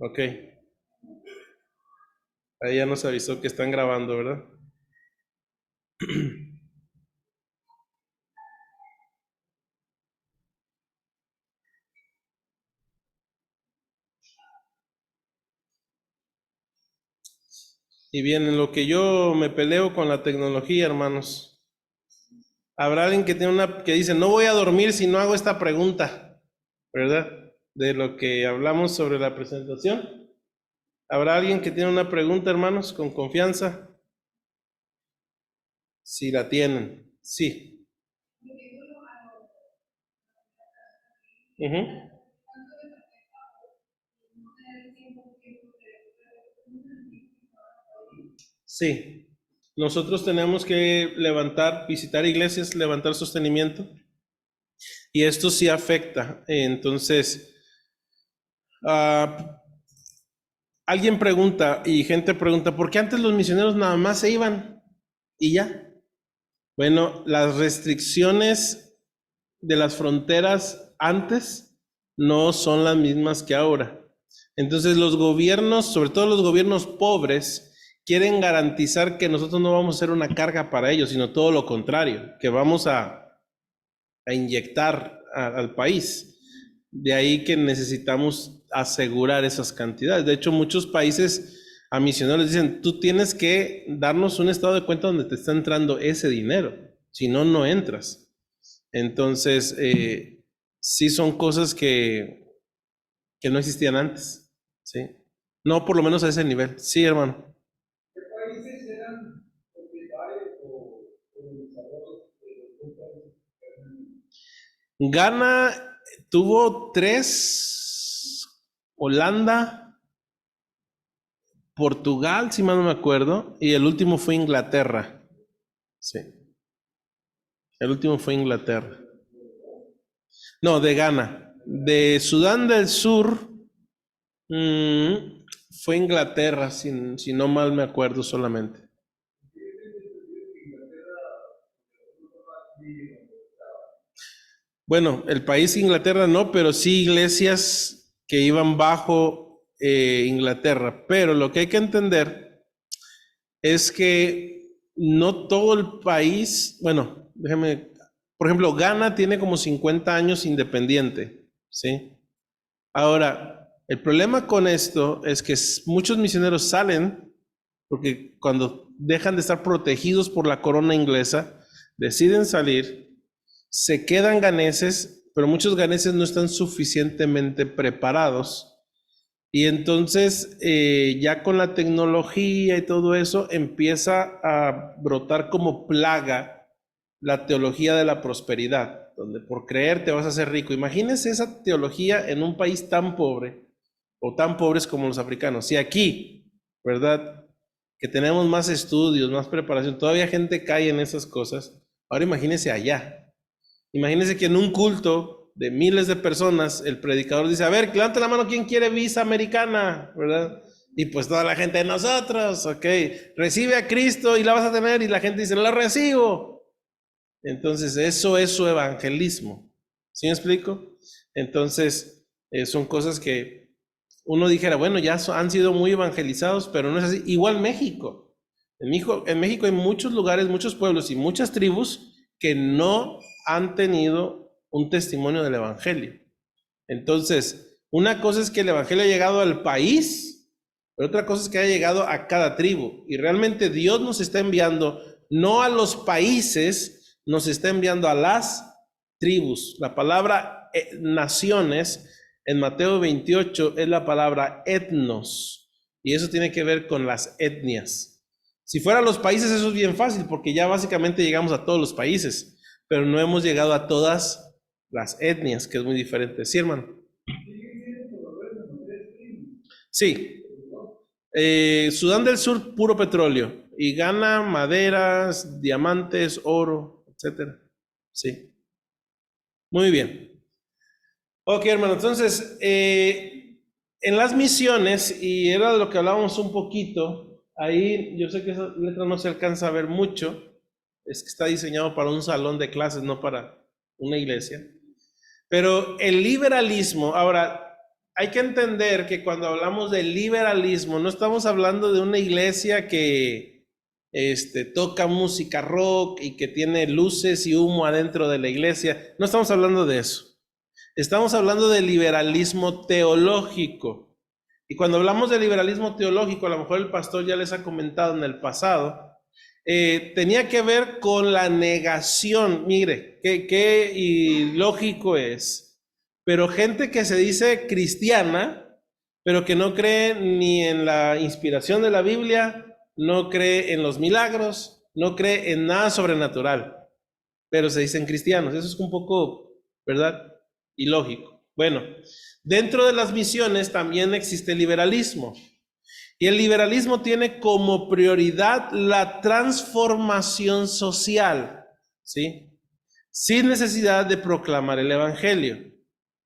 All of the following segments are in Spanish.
Ok. Ahí ya nos avisó que están grabando, ¿verdad? Y bien, en lo que yo me peleo con la tecnología, hermanos, habrá alguien que tiene que dice, no voy a dormir si no hago esta pregunta, ¿verdad? De lo que hablamos sobre la presentación. ¿Habrá alguien que tiene una pregunta, hermanos, con confianza? Si la tienen, sí. Ujú. Sí. Nosotros tenemos que levantar, visitar iglesias, levantar sostenimiento, y esto sí afecta. Entonces, ah, alguien pregunta y gente pregunta, ¿por qué antes los misioneros nada más se iban y ya? Bueno, las restricciones de las fronteras antes no son las mismas que ahora. Entonces los gobiernos, sobre todo los gobiernos pobres, quieren garantizar que nosotros no vamos a ser una carga para ellos, sino todo lo contrario, que vamos a inyectar al país. De ahí que necesitamos asegurar esas cantidades. De hecho, muchos países a misioneros dicen, tú tienes que darnos un estado de cuenta donde te está entrando ese dinero, si no, no entras. Entonces, sí son cosas que no existían antes, ¿sí? No, por lo menos a ese nivel. Sí, hermano. Ghana tuvo tres, Holanda, Portugal, si mal no me acuerdo, y el último fue Inglaterra. Sí, el último fue Inglaterra. No, de Ghana. De Sudán del Sur, fue Inglaterra, si no mal me acuerdo solamente. Bueno, el país Inglaterra no, pero sí iglesias que iban bajo Inglaterra. Pero lo que hay que entender es que no todo el país, bueno, déjame, por ejemplo, Ghana tiene como 50 años independiente, ¿sí? Ahora, el problema con esto es que muchos misioneros salen porque cuando dejan de estar protegidos por la corona inglesa, deciden salir, se quedan ganeses, pero muchos ganeses no están suficientemente preparados. Y entonces, ya con la tecnología y todo eso, empieza a brotar como plaga la teología de la prosperidad, donde por creer te vas a hacer rico. Imagínense esa teología en un país tan pobre, o tan pobres como los africanos. Si aquí, ¿verdad? Que tenemos más estudios, más preparación, todavía gente cae en esas cosas. Ahora imagínense allá. Imagínense que en un culto de miles de personas, el predicador dice, a ver, levante la mano, ¿quién quiere visa americana? ¿Verdad? Y pues toda la gente, nosotros, ok, recibe a Cristo y la vas a tener, y la gente dice, la recibo. Entonces, eso es su evangelismo. ¿Sí me explico? Entonces, son cosas que uno dijera, bueno, ya han sido muy evangelizados, pero no es así. Igual México. En México hay muchos lugares, muchos pueblos y muchas tribus que no han tenido un testimonio del Evangelio. Entonces, una cosa es que el Evangelio ha llegado al país, pero otra cosa es que ha llegado a cada tribu. Y realmente Dios nos está enviando no a los países, nos está enviando a las tribus. La palabra naciones en Mateo 28 es la palabra etnos. Y eso tiene que ver con las etnias. Si fueran los países, eso es bien fácil, porque ya básicamente llegamos a todos los países, pero no hemos llegado a todas las etnias, que es muy diferente. Sí, hermano. Sí. Sudán del Sur, puro petróleo. Y gana maderas, diamantes, oro, etcétera. Sí. Muy bien. Ok, hermano. Entonces, en las misiones, y era de lo que hablábamos un poquito, ahí yo sé que esa letra no se alcanza a ver mucho, es que está diseñado para un salón de clases, no para una iglesia. Pero el liberalismo, ahora, hay que entender que cuando hablamos de liberalismo, no estamos hablando de una iglesia que toca música rock y que tiene luces y humo adentro de la iglesia. No estamos hablando de eso. Estamos hablando de liberalismo teológico. Y cuando hablamos de liberalismo teológico, a lo mejor el pastor ya les ha comentado en el pasado, tenía que ver con la negación. Mire, qué ilógico es. Pero gente que se dice cristiana, pero que no cree ni en la inspiración de la Biblia, no cree en los milagros, no cree en nada sobrenatural, pero se dicen cristianos. Eso es un poco, ¿verdad? Ilógico. Bueno, dentro de las misiones también existe el liberalismo. Y el liberalismo tiene como prioridad la transformación social, ¿sí? Sin necesidad de proclamar el evangelio.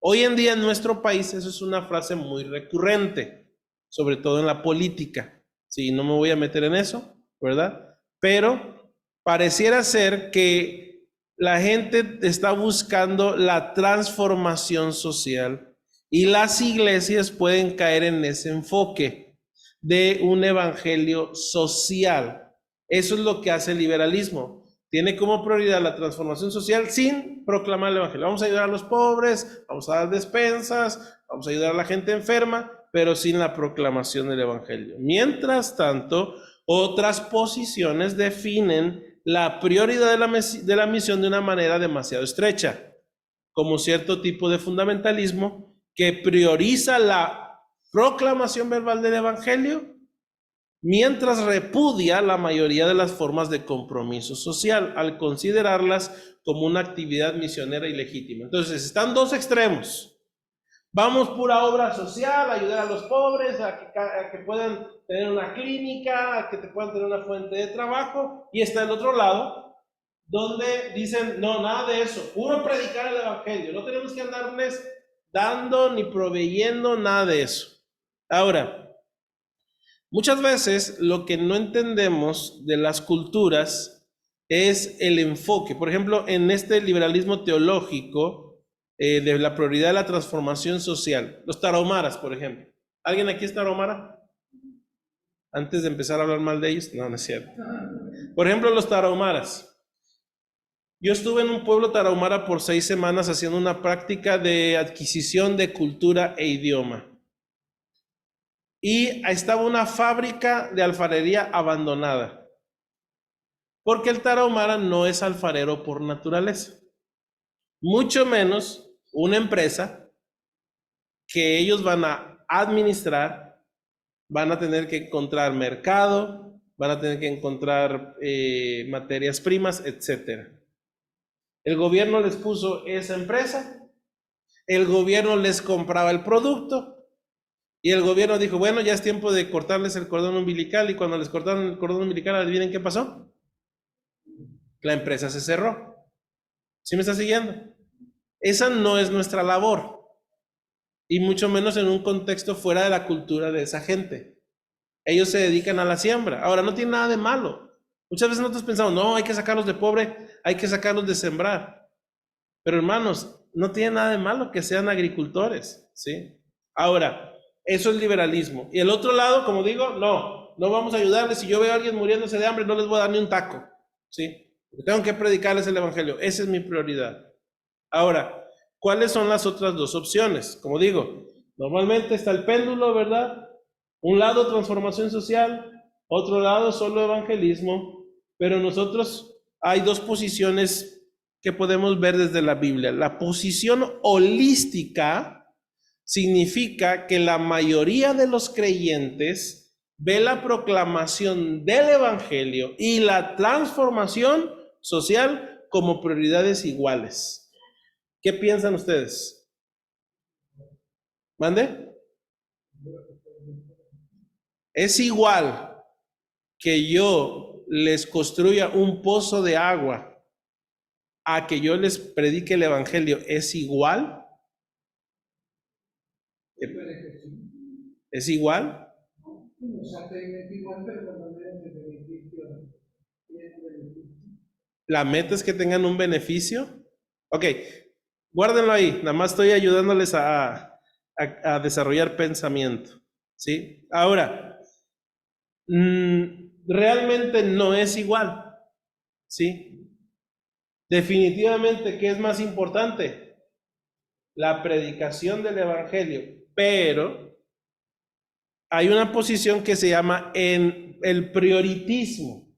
Hoy en día en nuestro país eso es una frase muy recurrente, sobre todo en la política. Sí, no me voy a meter en eso, ¿verdad? Pero pareciera ser que la gente está buscando la transformación social y las iglesias pueden caer en ese enfoque de un evangelio social. Eso es lo que hace el liberalismo. Tiene como prioridad la transformación social sin proclamar el evangelio. Vamos a ayudar a los pobres, vamos a dar despensas, vamos a ayudar a la gente enferma, pero sin la proclamación del evangelio. Mientras tanto, otras posiciones definen la prioridad de la misión de una manera demasiado estrecha, como cierto tipo de fundamentalismo que prioriza la proclamación verbal del evangelio mientras repudia la mayoría de las formas de compromiso social al considerarlas como una actividad misionera ilegítima. Entonces, están dos extremos. Vamos pura obra social, ayudar a los pobres, a que puedan tener una clínica, a que te puedan tener una fuente de trabajo, y está el otro lado, donde dicen, no, nada de eso, puro predicar el evangelio, no tenemos que andarles dando ni proveyendo nada de eso. Ahora, muchas veces lo que no entendemos de las culturas es el enfoque. Por ejemplo, en este liberalismo teológico de la prioridad de la transformación social, los tarahumaras, por ejemplo. ¿Alguien aquí es tarahumara? Antes de empezar a hablar mal de ellos, no, no es cierto. Por ejemplo, los tarahumaras. Yo estuve en un pueblo tarahumara por 6 semanas haciendo una práctica de adquisición de cultura e idioma. Y estaba una fábrica de alfarería abandonada, porque el tarahumara no es alfarero por naturaleza, mucho menos una empresa que ellos van a administrar, van a tener que encontrar mercado, van a tener que encontrar materias primas, etc. El gobierno les puso esa empresa, el gobierno les compraba el producto, y el gobierno dijo, bueno, ya es tiempo de cortarles el cordón umbilical, y cuando les cortaron el cordón umbilical, ¿adivinen qué pasó? La empresa se cerró. ¿Sí me está siguiendo? Esa no es nuestra labor, y mucho menos en un contexto fuera de la cultura de esa gente. Ellos se dedican a la siembra. Ahora, no tiene nada de malo. Muchas veces nosotros pensamos, no, hay que sacarlos de pobre, hay que sacarlos de sembrar. Pero hermanos, no tiene nada de malo que sean agricultores, ¿sí? Ahora, eso es liberalismo. Y el otro lado, como digo, no vamos a ayudarles. Si yo veo a alguien muriéndose de hambre, no les voy a dar ni un taco, ¿sí? Tengo que predicarles el evangelio. Esa es mi prioridad. Ahora, ¿cuáles son las otras dos opciones? Como digo, normalmente está el péndulo, ¿verdad? Un lado transformación social, otro lado solo evangelismo, pero nosotros hay dos posiciones que podemos ver desde la Biblia. La posición holística significa que la mayoría de los creyentes ve la proclamación del evangelio y la transformación social como prioridades iguales. ¿Qué piensan ustedes? ¿Mande? Es igual que yo les construya un pozo de agua a que yo les predique el evangelio. ¿Es igual? ¿Es igual? La meta es que tengan un beneficio. Ok, guárdenlo ahí. Nada más estoy ayudándoles a desarrollar pensamiento, ¿sí? Ahora, realmente no es igual, ¿sí? Definitivamente, ¿qué es más importante? La predicación del evangelio, pero hay una posición que se llama en el prioritismo.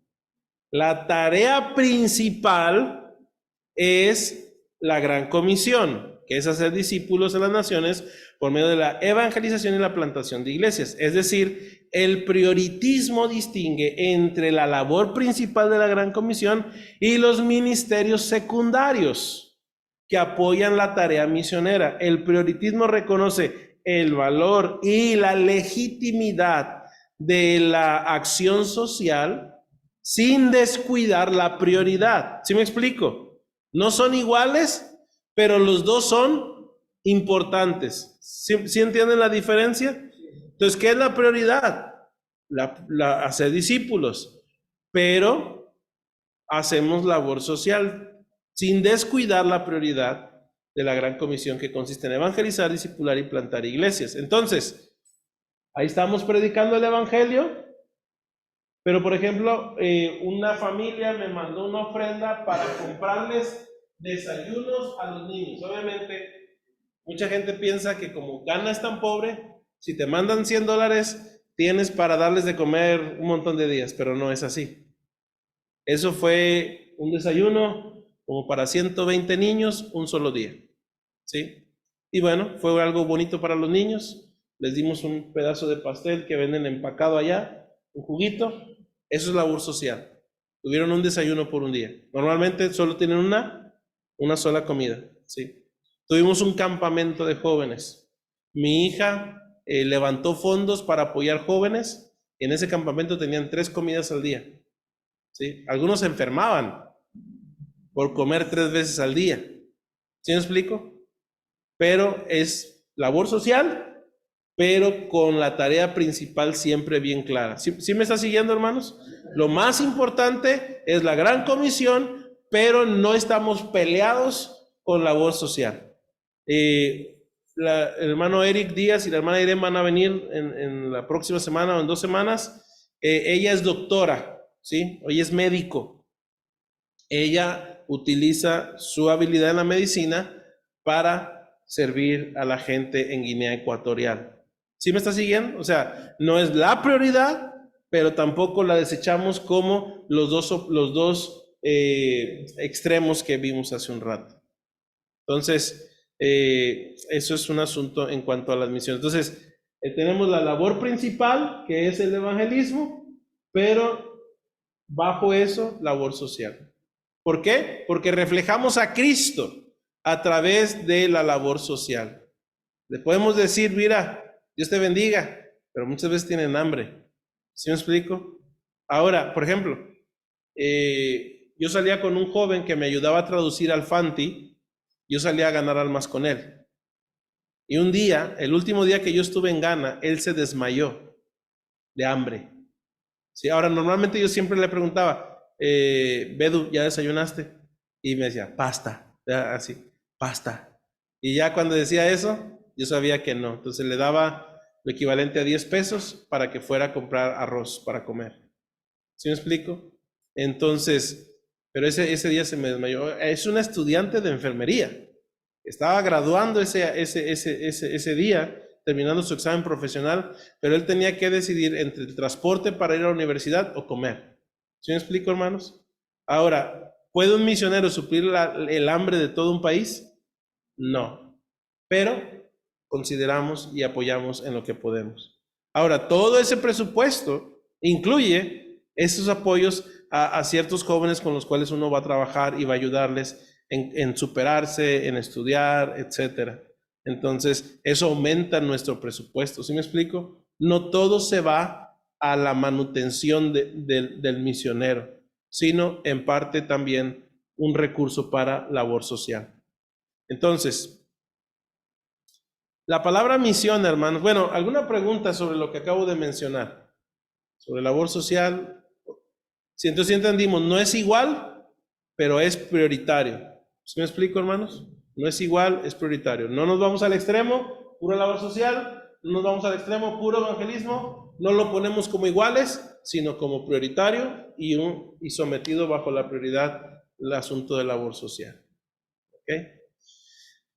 La tarea principal es la gran comisión, que es hacer discípulos de las naciones por medio de la evangelización y la plantación de iglesias. Es decir, el prioritismo distingue entre la labor principal de la gran comisión y los ministerios secundarios que apoyan la tarea misionera. El prioritismo reconoce el valor y la legitimidad de la acción social sin descuidar la prioridad. ¿Sí me explico? No son iguales, pero los dos son importantes. ¿Sí entienden la diferencia? Entonces, ¿qué es la prioridad? Hacer discípulos, pero hacemos labor social sin descuidar la prioridad de la gran comisión que consiste en evangelizar, discipular y plantar iglesias. Entonces, ahí estamos predicando el evangelio. Pero, por ejemplo, una familia me mandó una ofrenda para comprarles desayunos a los niños. Obviamente, mucha gente piensa que como Ghana es tan pobre, si te mandan $100, tienes para darles de comer un montón de días, pero no es así. Eso fue un desayuno como para 120 niños un solo día, ¿sí? Y bueno, fue algo bonito para los niños. Les dimos un pedazo de pastel que venden empacado allá, un juguito. Eso es labor social. Tuvieron un desayuno por un día. Normalmente solo tienen una sola comida, ¿sí? Tuvimos un campamento de jóvenes. Mi hija levantó fondos para apoyar jóvenes. En ese campamento tenían 3 comidas al día, ¿sí? Algunos se enfermaban por comer 3 veces al día. ¿Sí me explico? Pero es labor social, pero con la tarea principal siempre bien clara. ¿Sí me está siguiendo, hermanos? Lo más importante es la gran comisión, pero no estamos peleados con labor social. El hermano Eric Díaz y la hermana Irene van a venir en la próxima semana o en 2 semanas. Ella es doctora, ¿sí? Hoy es médico. Ella utiliza su habilidad en la medicina para servir a la gente en Guinea Ecuatorial. ¿Sí me está siguiendo? O sea, no es la prioridad, pero tampoco la desechamos como los dos extremos que vimos hace un rato. Entonces, eso es un asunto en cuanto a las misiones. Entonces, tenemos la labor principal, que es el evangelismo, pero bajo eso, labor social. ¿Por qué? Porque reflejamos a Cristo a través de la labor social. Le podemos decir, mira, Dios te bendiga, pero muchas veces tienen hambre. ¿Sí me explico? Ahora, por ejemplo, yo salía con un joven que me ayudaba a traducir al Fanti, yo salía a ganar almas con él. Y un día, el último día que yo estuve en Ghana, él se desmayó de hambre. ¿Sí? Ahora, normalmente yo siempre le preguntaba, Bedu, ¿ya desayunaste? Y me decía, pasta, así, pasta. Y ya cuando decía eso, yo sabía que no. Entonces le daba lo equivalente a 10 pesos para que fuera a comprar arroz para comer. ¿Sí me explico? Entonces, pero ese día se me desmayó. Es una estudiante de enfermería. Estaba graduando ese día, terminando su examen profesional, pero él tenía que decidir entre el transporte para ir a la universidad o comer. ¿Sí me explico, hermanos? Ahora, ¿puede un misionero suplir el hambre de todo un país? No, pero consideramos y apoyamos en lo que podemos. Ahora, todo ese presupuesto incluye esos apoyos a ciertos jóvenes con los cuales uno va a trabajar y va a ayudarles en superarse, en estudiar, etcétera. Entonces, eso aumenta nuestro presupuesto. ¿Sí me explico? No todo se va a la manutención del misionero, sino en parte también un recurso para labor social. Entonces, la palabra misión, hermanos. Bueno, ¿alguna pregunta sobre lo que acabo de mencionar? Sobre labor social. Si entonces entendimos, no es igual, pero es prioritario. ¿Sí me explico, hermanos? No es igual, es prioritario. No nos vamos al extremo, pura labor social, no nos vamos al extremo, puro evangelismo, no lo ponemos como iguales, sino como prioritario y sometido bajo la prioridad el asunto de labor social. ¿Okay?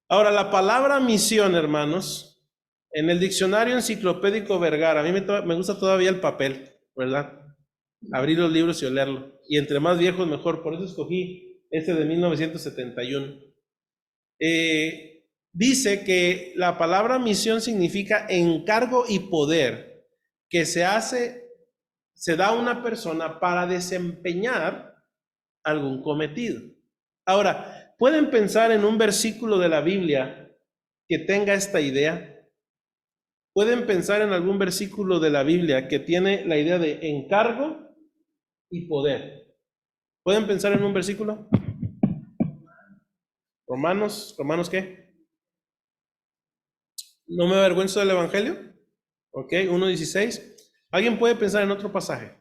Ahora, la palabra misión, hermanos, en el diccionario enciclopédico Vergara, a mí me gusta todavía el papel, ¿verdad? Abrir los libros y olerlo. Y entre más viejos, mejor. Por eso escogí este de 1971. Dice que la palabra misión significa encargo y poder que se da a una persona para desempeñar algún cometido. Ahora, ¿pueden pensar en un versículo de la Biblia que tenga esta idea? ¿Pueden pensar en algún versículo de la Biblia que tiene la idea de encargo y poder? ¿Pueden pensar en un versículo? ¿Romanos qué? ¿No me avergüenzo del Evangelio? Ok, 1:16. ¿Alguien puede pensar en otro pasaje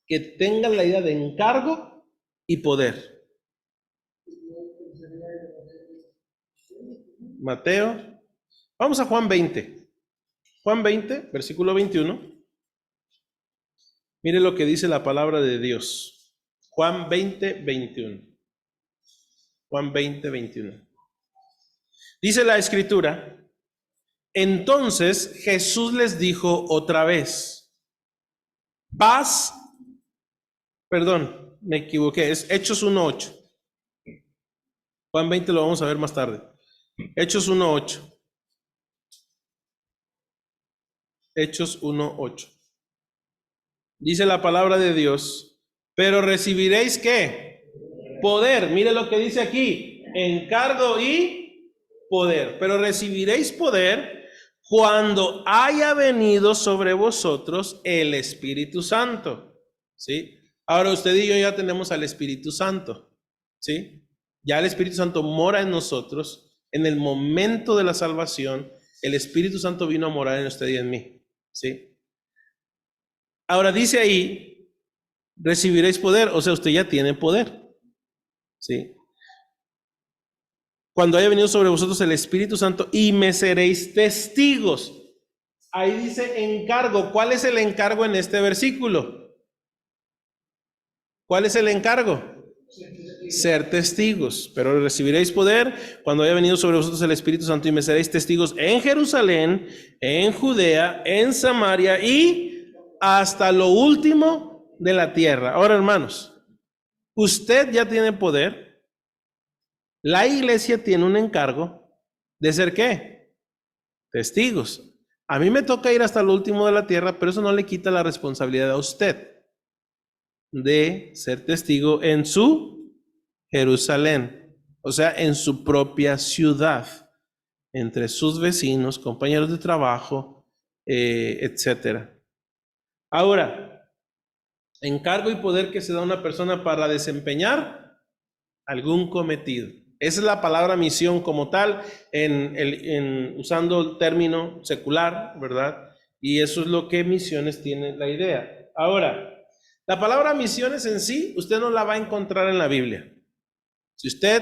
que tenga la idea de encargo y poder? Mateo. Vamos a Juan 20. Juan 20, versículo 21. Mire lo que dice la palabra de Dios. Juan 20, 21. Juan 20, 21. Dice la escritura: entonces Jesús les dijo otra vez, perdón, me equivoqué, es Hechos 1:8. Juan 20 lo vamos a ver más tarde. Hechos 1:8. Hechos 1:8. Dice la palabra de Dios, pero recibiréis ¿qué? Poder. Mire lo que dice aquí, encargo y poder. Pero recibiréis poder cuando haya venido sobre vosotros el Espíritu Santo. ¿Sí? Ahora usted y yo ya tenemos al Espíritu Santo. ¿Sí? Ya el Espíritu Santo mora en nosotros. En el momento de la salvación, el Espíritu Santo vino a morar en usted y en mí. ¿Sí? Ahora dice ahí, recibiréis poder, o sea, usted ya tiene poder. ¿Sí? Cuando haya venido sobre vosotros el Espíritu Santo y me seréis testigos. Ahí dice encargo. ¿Cuál es el encargo en este versículo? ¿Cuál es el encargo? Ser testigos. Pero recibiréis poder cuando haya venido sobre vosotros el Espíritu Santo y me seréis testigos en Jerusalén, en Judea, en Samaria y hasta lo último de la tierra. Ahora, hermanos, usted ya tiene poder. La iglesia tiene un encargo de ser ¿qué? Testigos. A mí me toca ir hasta lo último de la tierra, pero eso no le quita la responsabilidad a usted de ser testigo en su Jerusalén, o sea, en su propia ciudad, entre sus vecinos, compañeros de trabajo, etcétera. Ahora, encargo y poder que se da a una persona para desempeñar algún cometido. Esa es la palabra misión como tal, usando el término secular, ¿verdad? Y eso es lo que misiones tiene la idea. Ahora, la palabra misiones en sí, usted no la va a encontrar en la Biblia. Si usted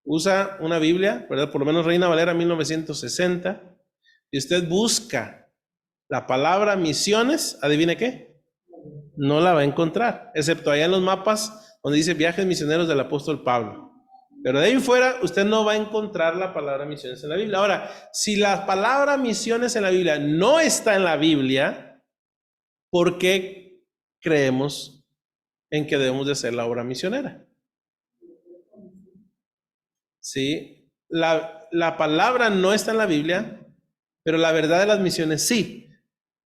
usa una Biblia, ¿verdad? Por lo menos Reina Valera 1960, y usted busca la palabra misiones, ¿adivine qué? No la va a encontrar, excepto allá en los mapas donde dice viajes misioneros del apóstol Pablo. Pero de ahí fuera, usted no va a encontrar la palabra misiones en la Biblia. Ahora, si la palabra misiones en la Biblia no está en la Biblia, ¿por qué creemos en que debemos de hacer la obra misionera? Sí, la palabra no está en la Biblia, pero la verdad de las misiones sí.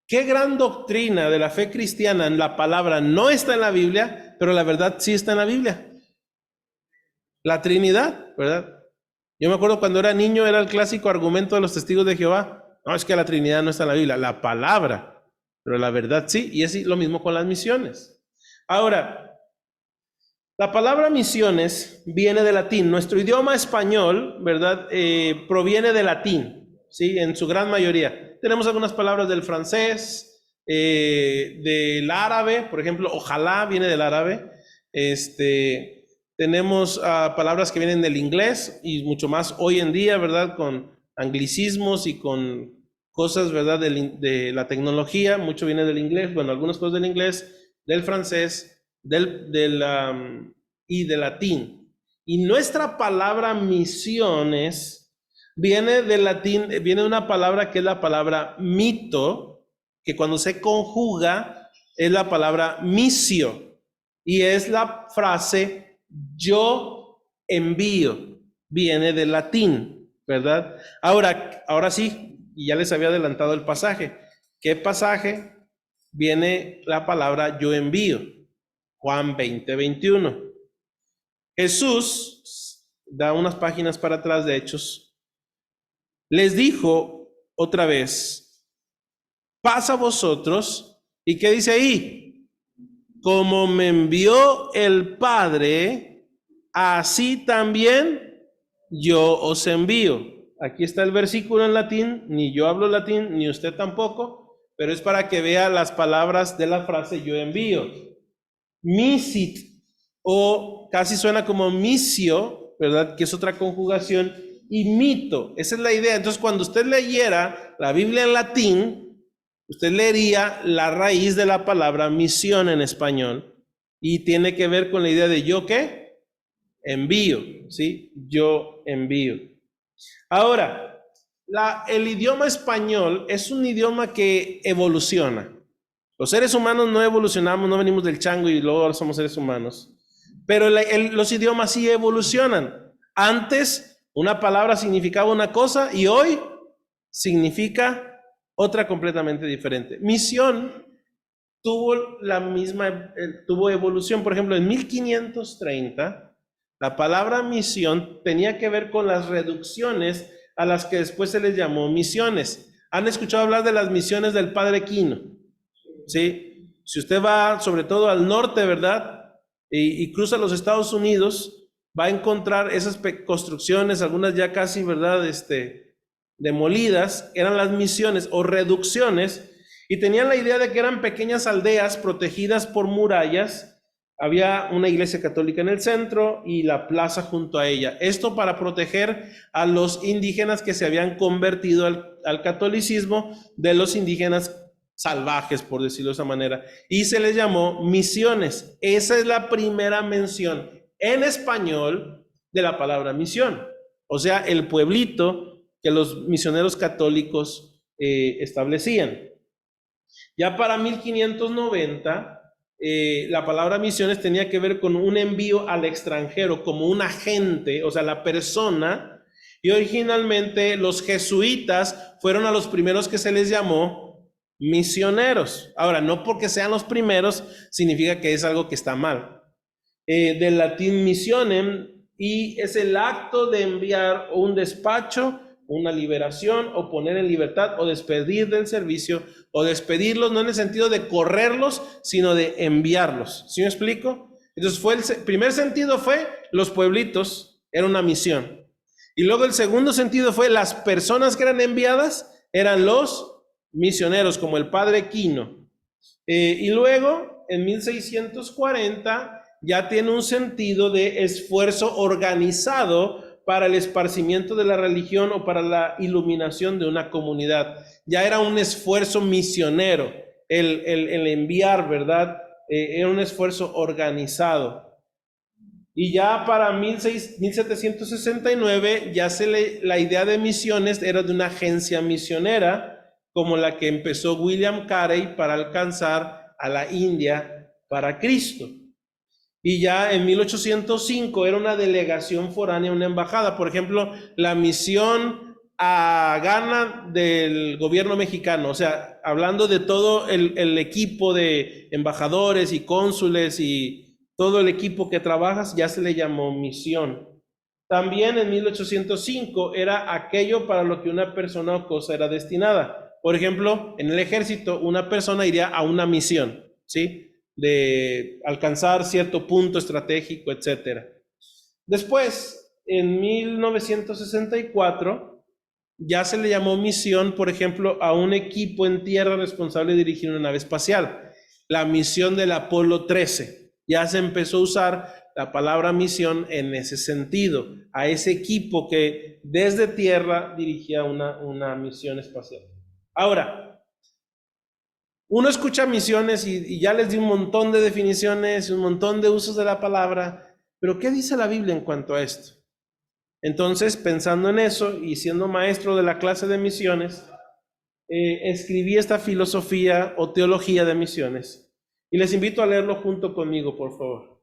Qué gran doctrina de la fe cristiana, la palabra no está en la Biblia, pero la verdad sí está en la Biblia. La Trinidad, ¿verdad? Yo me acuerdo cuando era niño, era el clásico argumento de los testigos de Jehová. No, es que la Trinidad no está en la Biblia, la palabra, pero la verdad sí, y es lo mismo con las misiones. Ahora, la palabra misiones viene del latín. Nuestro idioma español, ¿verdad? Proviene del latín, ¿sí? En su gran mayoría. Tenemos algunas palabras del francés, del árabe, por ejemplo, ojalá viene del árabe. Tenemos palabras que vienen del inglés y mucho más hoy en día, ¿verdad? Con anglicismos y con cosas, ¿verdad? De la tecnología, mucho viene del inglés, bueno, algunas cosas del inglés, del francés, y del latín. Y nuestra palabra misiones viene del latín, viene de una palabra que es la palabra mito, que cuando se conjuga es la palabra misio, y es la frase yo envío, viene del latín, ¿verdad? Ahora sí, y ya les había adelantado el pasaje. ¿Qué pasaje? Viene la palabra yo envío, Juan 20:21. Jesús, da unas páginas para atrás de Hechos, les dijo otra vez, paz a vosotros, ¿y qué dice ahí? Como me envió el Padre, así también yo os envío. Aquí está el versículo en latín, ni yo hablo latín, ni usted tampoco, pero es para que vea las palabras de la frase yo envío. Misit, o casi suena como misio, ¿verdad? Que es otra conjugación, y mito, esa es la idea. Entonces, cuando usted leyera la Biblia en latín, usted leería la raíz de la palabra misión en español, y tiene que ver con la idea de yo qué, envío, ¿sí? Yo envío. Ahora, el idioma español es un idioma que evoluciona. Los seres humanos no evolucionamos, no venimos del chango y luego ahora somos seres humanos. Pero los idiomas sí evolucionan. Antes una palabra significaba una cosa y hoy significa otra completamente diferente. Misión tuvo evolución. Por ejemplo, en 1530, la palabra misión tenía que ver con las reducciones a las que después se les llamó misiones. ¿Han escuchado hablar de las misiones del Padre Quino? ¿Sí? Si usted va sobre todo al norte, ¿verdad? Y cruza los Estados Unidos, va a encontrar esas construcciones, algunas ya casi, ¿verdad? Demolidas, eran las misiones o reducciones, y tenían la idea de que eran pequeñas aldeas protegidas por murallas. Había una iglesia católica en el centro y la plaza junto a ella. Esto para proteger a los indígenas que se habían convertido al catolicismo, de los indígenas salvajes, por decirlo de esa manera, y se les llamó misiones. Esa es la primera mención en español de la palabra misión, o sea, el pueblito que los misioneros católicos establecían. Ya para 1590, la palabra misiones tenía que ver con un envío al extranjero, como un agente, o sea, la persona, y originalmente los jesuitas fueron a los primeros que se les llamó misioneros. Ahora, no porque sean los primeros significa que es algo que está mal. Del latín missionem, y es el acto de enviar un despacho, una liberación, o poner en libertad, o despedir del servicio, o despedirlos, no en el sentido de correrlos, sino de enviarlos. ¿Sí me explico? Entonces el primer sentido fue los pueblitos, era una misión. Y luego el segundo sentido fue las personas que eran enviadas, eran los misioneros, como el Padre Quino. Y luego, en 1640, ya tiene un sentido de esfuerzo organizado para el esparcimiento de la religión o para la iluminación de una comunidad. Ya era un esfuerzo misionero, el enviar, ¿verdad? Era un esfuerzo organizado. Y ya para 1769, la idea de misiones era de una agencia misionera, como la que empezó William Carey para alcanzar a la India para Cristo. Y ya en 1805 era una delegación foránea, una embajada. Por ejemplo, la misión a Ghana del gobierno mexicano, o sea, hablando de todo el equipo de embajadores y cónsules y todo el equipo que trabajas, ya se le llamó misión. También en 1805 era aquello para lo que una persona o cosa era destinada. Por ejemplo, en el ejército una persona iría a una misión, ¿sí? De alcanzar cierto punto estratégico, etc. Después, en 1964, ya se le llamó misión, por ejemplo, a un equipo en tierra responsable de dirigir una nave espacial. La misión del Apolo 13 ya se empezó a usar la palabra misión en ese sentido, a ese equipo que desde tierra dirigía una misión espacial. Ahora, uno escucha misiones y ya les di un montón de definiciones, un montón de usos de la palabra, pero ¿qué dice la Biblia en cuanto a esto? Entonces, pensando en eso y siendo maestro de la clase de misiones, escribí esta filosofía o teología de misiones. Y les invito a leerlo junto conmigo, por favor.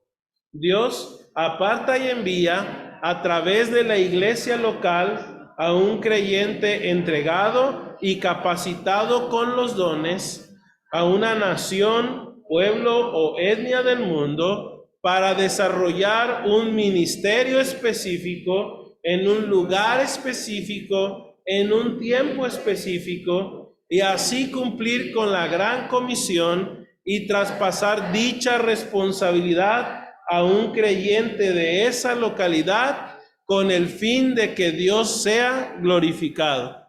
Dios aparta y envía a través de la iglesia local a un creyente entregado y capacitado con los dones a una nación, pueblo o etnia del mundo para desarrollar un ministerio específico en un lugar específico, en un tiempo específico, y así cumplir con la gran comisión y traspasar dicha responsabilidad a un creyente de esa localidad con el fin de que Dios sea glorificado.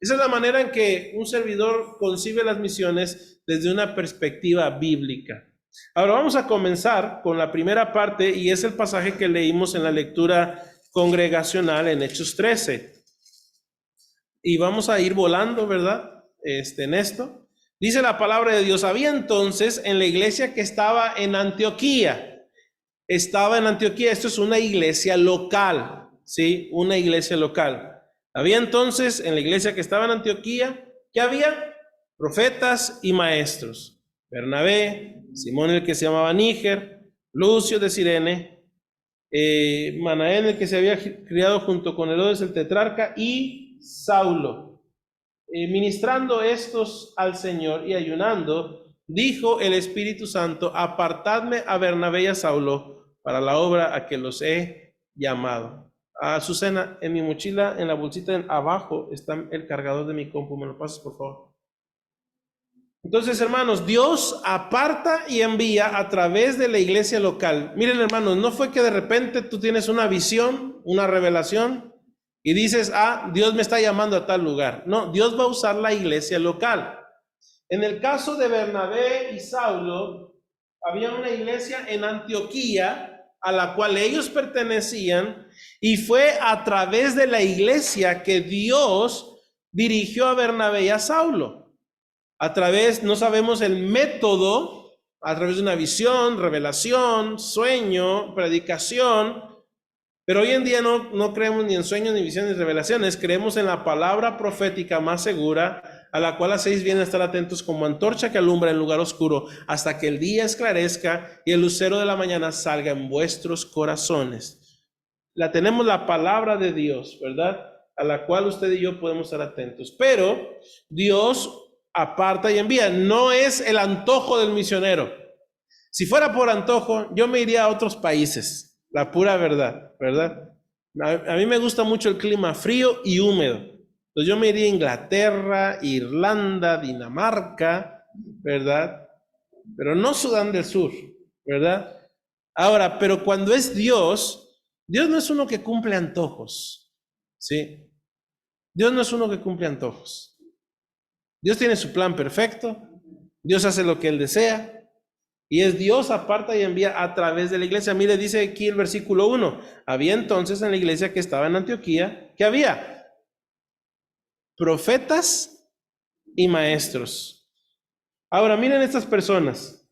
Esa es la manera en que un servidor concibe las misiones desde una perspectiva bíblica. Ahora vamos a comenzar con la primera parte, y es el pasaje que leímos en la lectura congregacional en Hechos 13. Y vamos a ir volando, ¿verdad? En esto. Dice la palabra de Dios: había entonces en la iglesia que estaba en Antioquía. Esto es una iglesia local, ¿sí? Una iglesia local. Había entonces en la iglesia que estaba en Antioquía, ¿qué había? Profetas y maestros. Bernabé, Simón el que se llamaba Níger, Lucio de Cirene, Manaén el que se había criado junto con Herodes el tetrarca, y Saulo. Ministrando estos al Señor y ayunando, dijo el Espíritu Santo: apartadme a Bernabé y a Saulo para la obra a que los he llamado. Azucena, en mi mochila, en la bolsita abajo, está el cargador de mi compu. ¿Me lo pasas, por favor? Entonces, hermanos, Dios aparta y envía a través de la iglesia local. Miren, hermanos, no fue que de repente tú tienes una visión, una revelación, y dices: Dios me está llamando a tal lugar. No, Dios va a usar la iglesia local. En el caso de Bernabé y Saulo, había una iglesia en Antioquía a la cual ellos pertenecían, y fue a través de la iglesia que Dios dirigió a Bernabé y a Saulo. A través, no sabemos el método, a través de una visión, revelación, sueño, predicación, pero hoy en día no creemos ni en sueños, ni visiones, ni revelaciones. Creemos en la palabra profética más segura, a la cual hacéis bien estar atentos como antorcha que alumbra en lugar oscuro, hasta que el día esclarezca y el lucero de la mañana salga en vuestros corazones. Tenemos la palabra de Dios, ¿verdad? A la cual usted y yo podemos estar atentos. Pero Dios aparta y envía. No es el antojo del misionero. Si fuera por antojo, yo me iría a otros países. La pura verdad, ¿verdad? A mí me gusta mucho el clima frío y húmedo. Entonces yo me iría a Inglaterra, Irlanda, Dinamarca, ¿verdad? Pero no Sudán del Sur, ¿verdad? Ahora, pero cuando es Dios, Dios no es uno que cumple antojos, ¿sí? Dios no es uno que cumple antojos. Dios tiene su plan perfecto, Dios hace lo que Él desea, y es Dios aparta y envía a través de la iglesia. Mire, dice aquí el versículo 1, había entonces en la iglesia que estaba en Antioquía, ¿qué había? Profetas y maestros. Ahora, miren estas personas.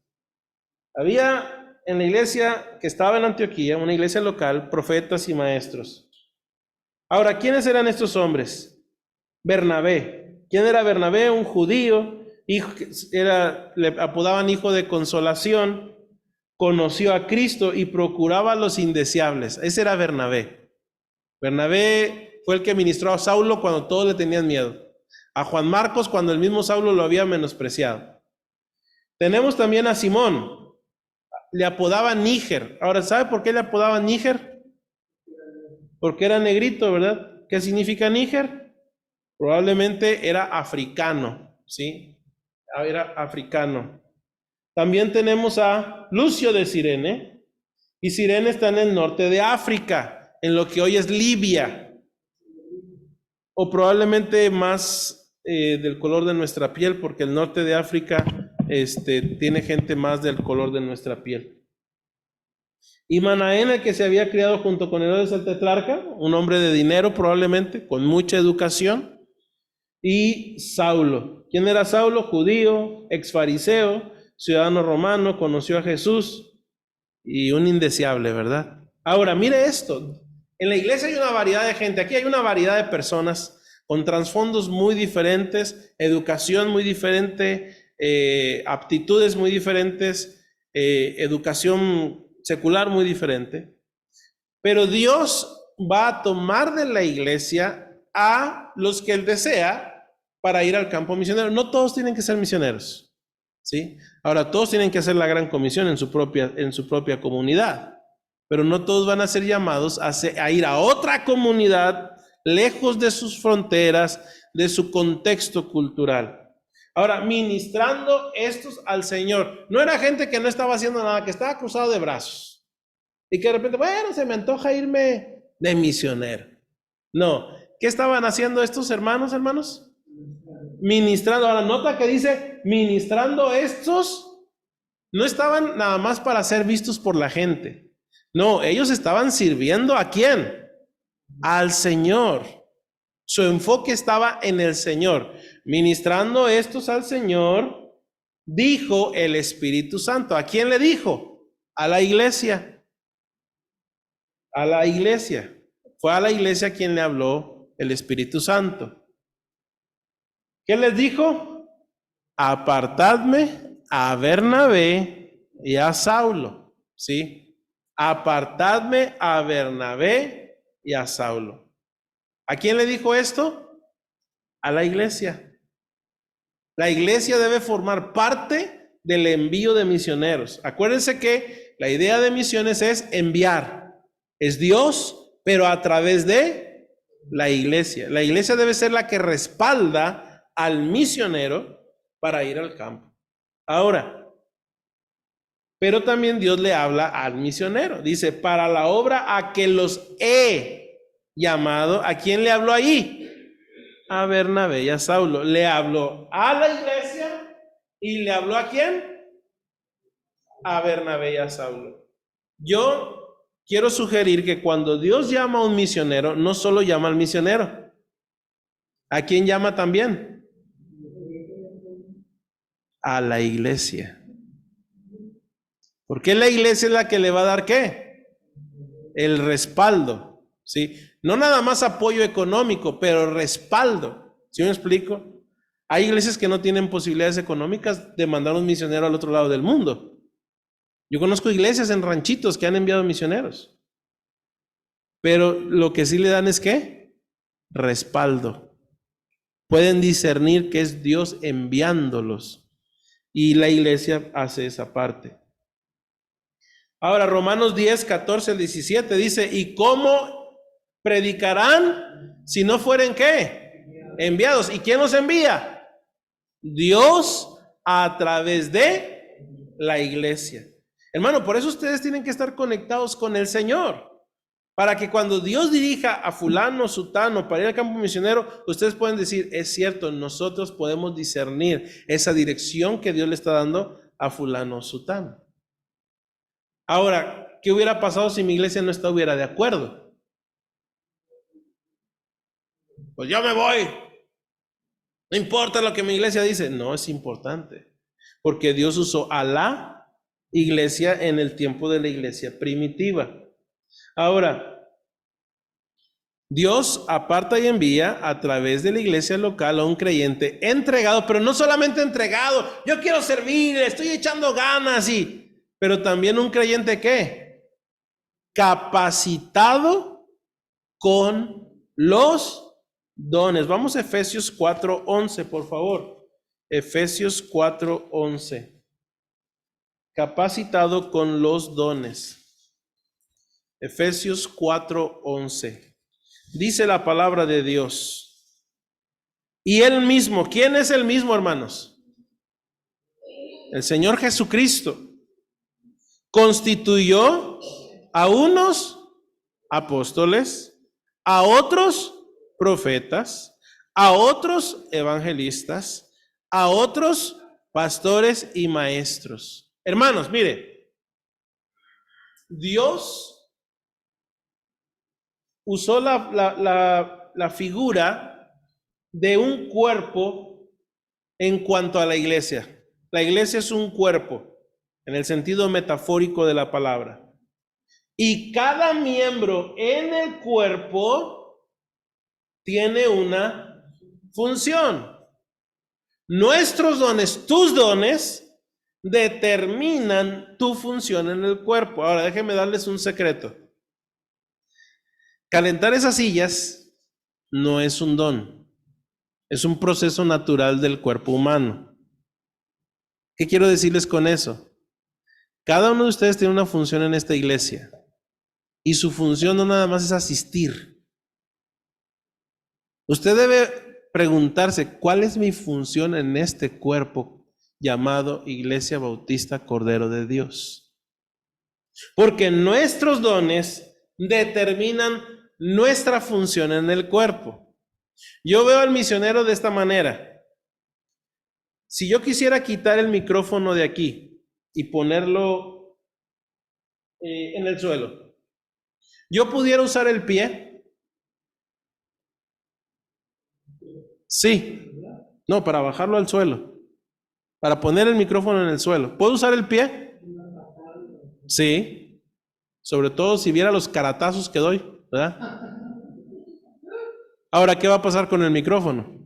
Había en la iglesia que estaba en Antioquía, una iglesia local, profetas y maestros. Ahora, ¿quiénes eran estos hombres? Bernabé. ¿Quién era Bernabé? Un judío, le apodaban hijo de consolación, conoció a Cristo y procuraba a los indeseables. Ese era Bernabé. Bernabé fue el que ministró a Saulo cuando todos le tenían miedo, a Juan Marcos cuando el mismo Saulo lo había menospreciado. Tenemos también a Simón, le apodaban Níger. Ahora, ¿sabe por qué le apodaban Níger? Porque era negrito, ¿verdad? ¿Qué significa Níger? Probablemente era africano, ¿sí? Era africano. También tenemos a Lucio de Cirene, y Cirene está en el norte de África, en lo que hoy es Libia, o probablemente más del color de nuestra piel, porque el norte de África tiene gente más del color de nuestra piel. y Manaén, el que se había criado junto con Herodes el tetrarca, un hombre de dinero probablemente, con mucha educación, y Saulo. ¿Quién era Saulo? Judío, ex fariseo, ciudadano romano, conoció a Jesús y un indeseable, ¿verdad? Ahora, mire esto. En la iglesia hay una variedad de gente. Aquí hay una variedad de personas con trasfondos muy diferentes, educación muy diferente, aptitudes muy diferentes, educación secular muy diferente. Pero Dios va a tomar de la iglesia a los que Él desea para ir al campo misionero. No todos tienen que ser misioneros, ¿sí? Ahora, todos tienen que hacer la gran comisión en su propia comunidad, pero no todos van a ser llamados a ir a otra comunidad lejos de sus fronteras, de su contexto cultural. Ahora, ministrando estos al Señor, no era gente que no estaba haciendo nada, que estaba cruzado de brazos y que de repente, bueno, se me antoja irme de misionero. No, ¿qué estaban haciendo estos hermanos? Ministrando. Ahora, nota que dice, ministrando estos, no estaban nada más para ser vistos por la gente. No, ellos estaban sirviendo ¿a quién? Al Señor. Su enfoque estaba en el Señor. Ministrando estos al Señor, dijo el Espíritu Santo. ¿A quién le dijo? A la iglesia. A la iglesia. Fue a la iglesia quien le habló el Espíritu Santo. ¿Qué les dijo? Apartadme a Bernabé y a Saulo. ¿Sí? Apartadme a Bernabé y a Saulo. ¿A quién le dijo esto? A la iglesia. La iglesia debe formar parte del envío de misioneros. Acuérdense que la idea de misiones es enviar. Es Dios, pero a través de la iglesia. La iglesia debe ser la que respalda al misionero para ir al campo. Ahora, pero también Dios le habla al misionero. Dice, para la obra a que los he llamado. ¿A quién le habló ahí? A Bernabé y a Saulo. Le habló a la iglesia y le habló ¿a quién? A Bernabé y a Saulo. Yo quiero sugerir que cuando Dios llama a un misionero, no solo llama al misionero. ¿A quién llama también? A la iglesia. Porque la iglesia es la que le va a dar ¿qué? El respaldo, ¿sí? No nada más apoyo económico, pero respaldo. ¿Sí me explico? Hay iglesias que no tienen posibilidades económicas de mandar un misionero al otro lado del mundo. Yo conozco iglesias en ranchitos que han enviado misioneros. Pero lo que sí le dan es ¿qué? Respaldo. Pueden discernir que es Dios enviándolos. Y la iglesia hace esa parte. Ahora, Romanos 10, 14 al 17 dice, ¿y cómo predicarán si no fueren qué? Enviados. ¿Y quién los envía? Dios a través de la iglesia. Hermano, por eso ustedes tienen que estar conectados con el Señor. Para que cuando Dios dirija a fulano, sutano, para ir al campo misionero, ustedes pueden decir, es cierto, nosotros podemos discernir esa dirección que Dios le está dando a fulano, sutano. Ahora, ¿qué hubiera pasado si mi iglesia no estuviera de acuerdo? Pues yo me voy. No importa lo que mi iglesia dice. No, es importante. Porque Dios usó a la iglesia en el tiempo de la iglesia primitiva. Ahora, Dios aparta y envía a través de la iglesia local a un creyente entregado, pero no solamente entregado. Yo quiero servir, estoy echando ganas, pero también un creyente ¿qué? Capacitado con los dones. Vamos a Efesios 4:11, por favor. Efesios 4:11. Capacitado con los dones. Efesios 4:11. Dice la palabra de Dios. Y él mismo, ¿quién es el mismo, hermanos? El Señor Jesucristo constituyó a unos apóstoles, a otros profetas, a otros evangelistas, a otros pastores y maestros. Hermanos, mire, Dios usó la figura de un cuerpo en cuanto a la iglesia. La iglesia es un cuerpo, en el sentido metafórico de la palabra. Y cada miembro en el cuerpo tiene una función. Nuestros dones, tus dones, determinan tu función en el cuerpo. Ahora, déjenme darles un secreto. Calentar esas sillas no es un don, es un proceso natural del cuerpo humano. ¿Qué quiero decirles con eso? Cada uno de ustedes tiene una función en esta iglesia y su función no nada más es asistir. Usted debe preguntarse, ¿cuál es mi función en este cuerpo llamado Iglesia Bautista Cordero de Dios? Porque nuestros dones determinan nuestra función en el cuerpo. Yo veo al misionero de esta manera. Si yo quisiera quitar el micrófono de aquí y ponerlo en el suelo, ¿yo pudiera usar el pie? Sí. No, para bajarlo al suelo. Para poner el micrófono en el suelo. ¿Puedo usar el pie? Sí. Sobre todo si viera los caratazos que doy, ¿verdad? Ahora, ¿qué va a pasar con el micrófono?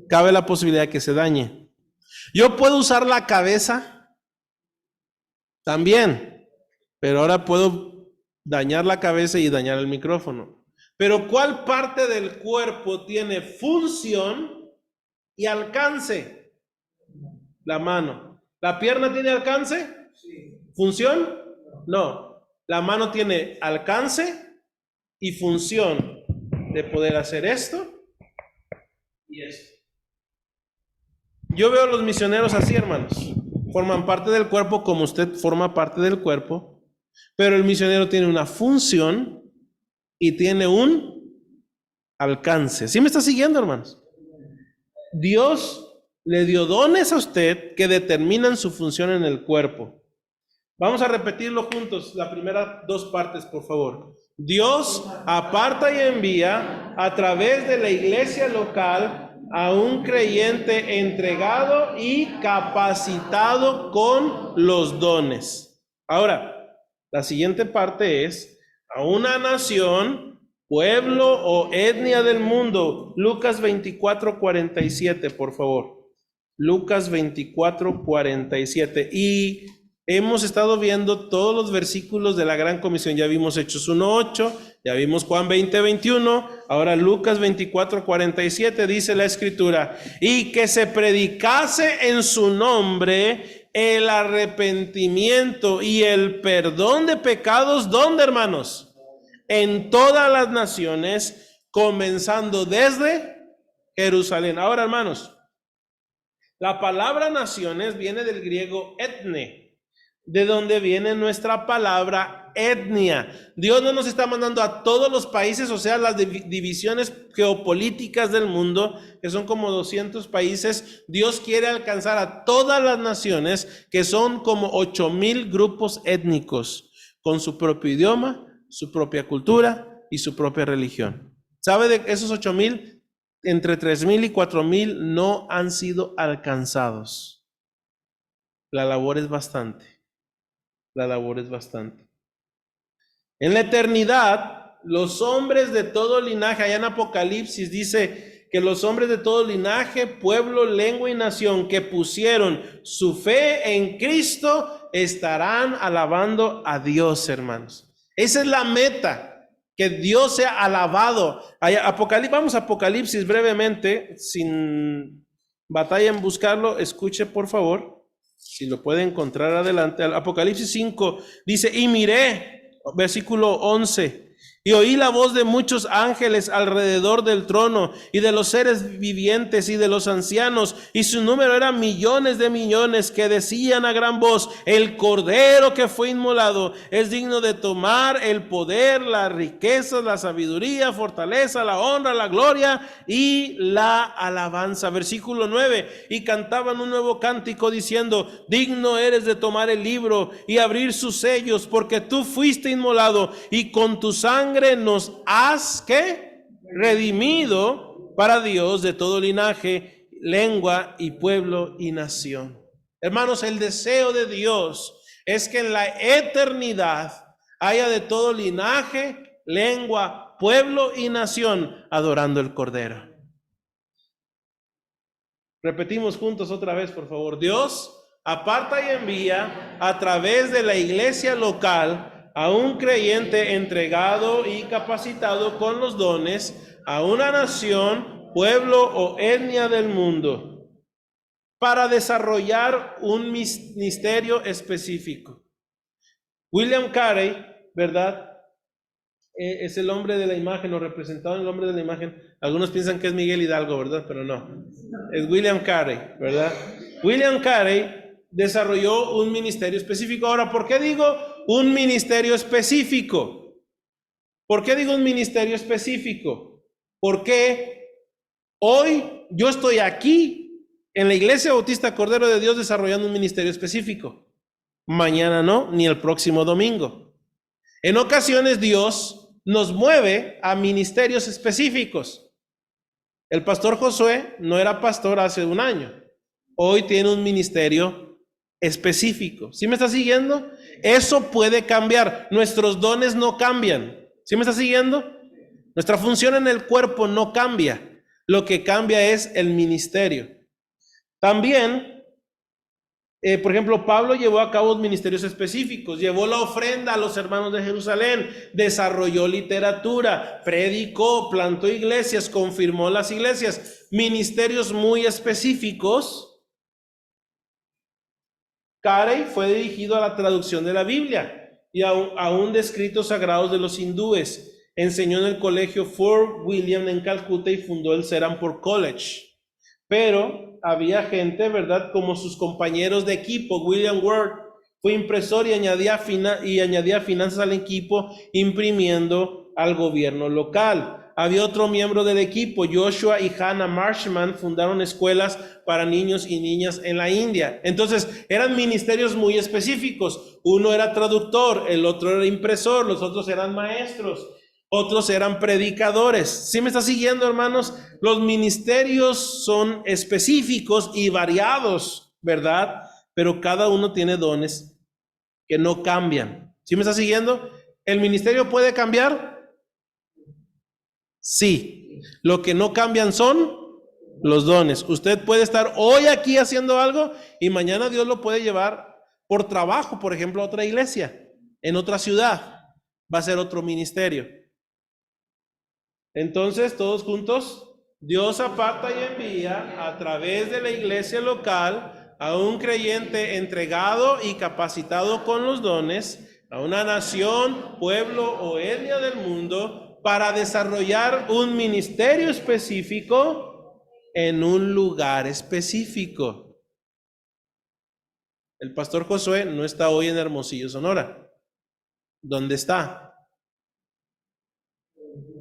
Cabe la posibilidad de que se dañe. Yo puedo usar la cabeza también, pero ahora puedo dañar la cabeza y dañar el micrófono. Pero ¿cuál parte del cuerpo tiene función y alcance? La mano. ¿La pierna tiene alcance? ¿Función? No. La mano tiene alcance y función de poder hacer esto y esto. Yo veo a los misioneros así, hermanos. Forman parte del cuerpo como usted forma parte del cuerpo, pero el misionero tiene una función y tiene un alcance. ¿Sí me está siguiendo, hermanos? Dios le dio dones a usted que determinan su función en el cuerpo. Vamos a repetirlo juntos, las primeras dos partes, por favor. Dios aparta y envía a través de la iglesia local a un creyente entregado y capacitado con los dones. Ahora, la siguiente parte es a una nación, pueblo o etnia del mundo. Lucas 24:47, por favor. Lucas 24:47. Y hemos estado viendo todos los versículos de la Gran Comisión. Ya vimos Hechos 1:8, ya vimos Juan 20:21, ahora Lucas 24:47 dice la Escritura, y que se predicase en su nombre el arrepentimiento y el perdón de pecados. ¿Dónde, hermanos? En todas las naciones, comenzando desde Jerusalén. Ahora, hermanos, la palabra naciones viene del griego etne, de donde viene nuestra palabra etnia. Dios no nos está mandando a todos los países, o sea, las divisiones geopolíticas del mundo, que son como 200 países. Dios quiere alcanzar a todas las naciones, que son como 8,000 grupos étnicos, con su propio idioma, su propia cultura y su propia religión. ¿Sabe de esos 8,000? Entre 3,000 y 4,000 no han sido alcanzados. La labor es bastante. La labor es bastante. En la eternidad, los hombres de todo linaje, allá en Apocalipsis dice que los hombres de todo linaje, pueblo, lengua y nación que pusieron su fe en Cristo estarán alabando a Dios, hermanos. Esa es la meta, que Dios sea alabado. Vamos a Apocalipsis brevemente, sin batalla en buscarlo, escuche por favor. Si lo puede encontrar adelante. Apocalipsis 5 dice, y miré, versículo 11, Y oí la voz de muchos ángeles alrededor del trono, y de los seres vivientes y de los ancianos, y su número era millones de millones, que decían a gran voz: el Cordero que fue inmolado es digno de tomar el poder, las riquezas, la sabiduría, fortaleza, la honra, la gloria y la alabanza. Versículo 9: y cantaban un nuevo cántico diciendo: digno eres de tomar el libro y abrir sus sellos, porque tú fuiste inmolado, y con tu sangre nos has ¿qué? Redimido para Dios de todo linaje, lengua y pueblo y nación. Hermanos, el deseo de Dios es que en la eternidad haya de todo linaje, lengua, pueblo y nación adorando el Cordero. Repetimos juntos otra vez, por favor. Dios aparta y envía a través de la iglesia local a un creyente entregado y capacitado con los dones, a una nación, pueblo o etnia del mundo, para desarrollar un ministerio específico. William Carey, ¿verdad? Es el hombre de la imagen, o representado en el hombre de la imagen. Algunos piensan que es Miguel Hidalgo, ¿verdad? Pero no. Es William Carey, ¿verdad? William Carey desarrolló un ministerio específico. Ahora, ¿por qué digo un ministerio específico? ¿Por qué digo un ministerio específico? Porque hoy yo estoy aquí en la Iglesia Bautista Cordero de Dios desarrollando un ministerio específico. Mañana no, ni el próximo domingo. En ocasiones Dios nos mueve a ministerios específicos. El pastor Josué no era pastor hace un año. Hoy tiene un ministerio específico. ¿Sí me está siguiendo? Eso puede cambiar. Nuestros dones no cambian. ¿Sí me está siguiendo? Nuestra función en el cuerpo no cambia. Lo que cambia es el ministerio. También, por ejemplo, Pablo llevó a cabo ministerios específicos. Llevó la ofrenda a los hermanos de Jerusalén. Desarrolló literatura. Predicó, plantó iglesias, confirmó las iglesias. Ministerios muy específicos. Carey fue dirigido a la traducción de la Biblia y aún de escritos sagrados de los hindúes. Enseñó en el colegio Fort William en Calcuta y fundó el Serampore College. Pero había gente, ¿verdad?, como sus compañeros de equipo. William Ward fue impresor y añadía finanzas al equipo, imprimiendo al gobierno local. Había otro miembro del equipo, Joshua y Hannah Marshman, fundaron escuelas para niños y niñas en la India. Entonces, eran ministerios muy específicos. Uno era traductor, el otro era impresor, los otros eran maestros, otros eran predicadores. ¿Sí me está siguiendo, hermanos? Los ministerios son específicos y variados, ¿verdad? Pero cada uno tiene dones que no cambian. ¿Sí me está siguiendo? ¿El ministerio puede cambiar? Sí. Lo que no cambian son los dones. Usted puede estar hoy aquí haciendo algo y mañana Dios lo puede llevar por trabajo, por ejemplo, a otra iglesia, en otra ciudad. Va a ser otro ministerio. Entonces, todos juntos, Dios aparta y envía a través de la iglesia local a un creyente entregado y capacitado con los dones, a una nación, pueblo o etnia del mundo, para desarrollar un ministerio específico en un lugar específico. El pastor Josué no está hoy en Hermosillo, Sonora. ¿Dónde está?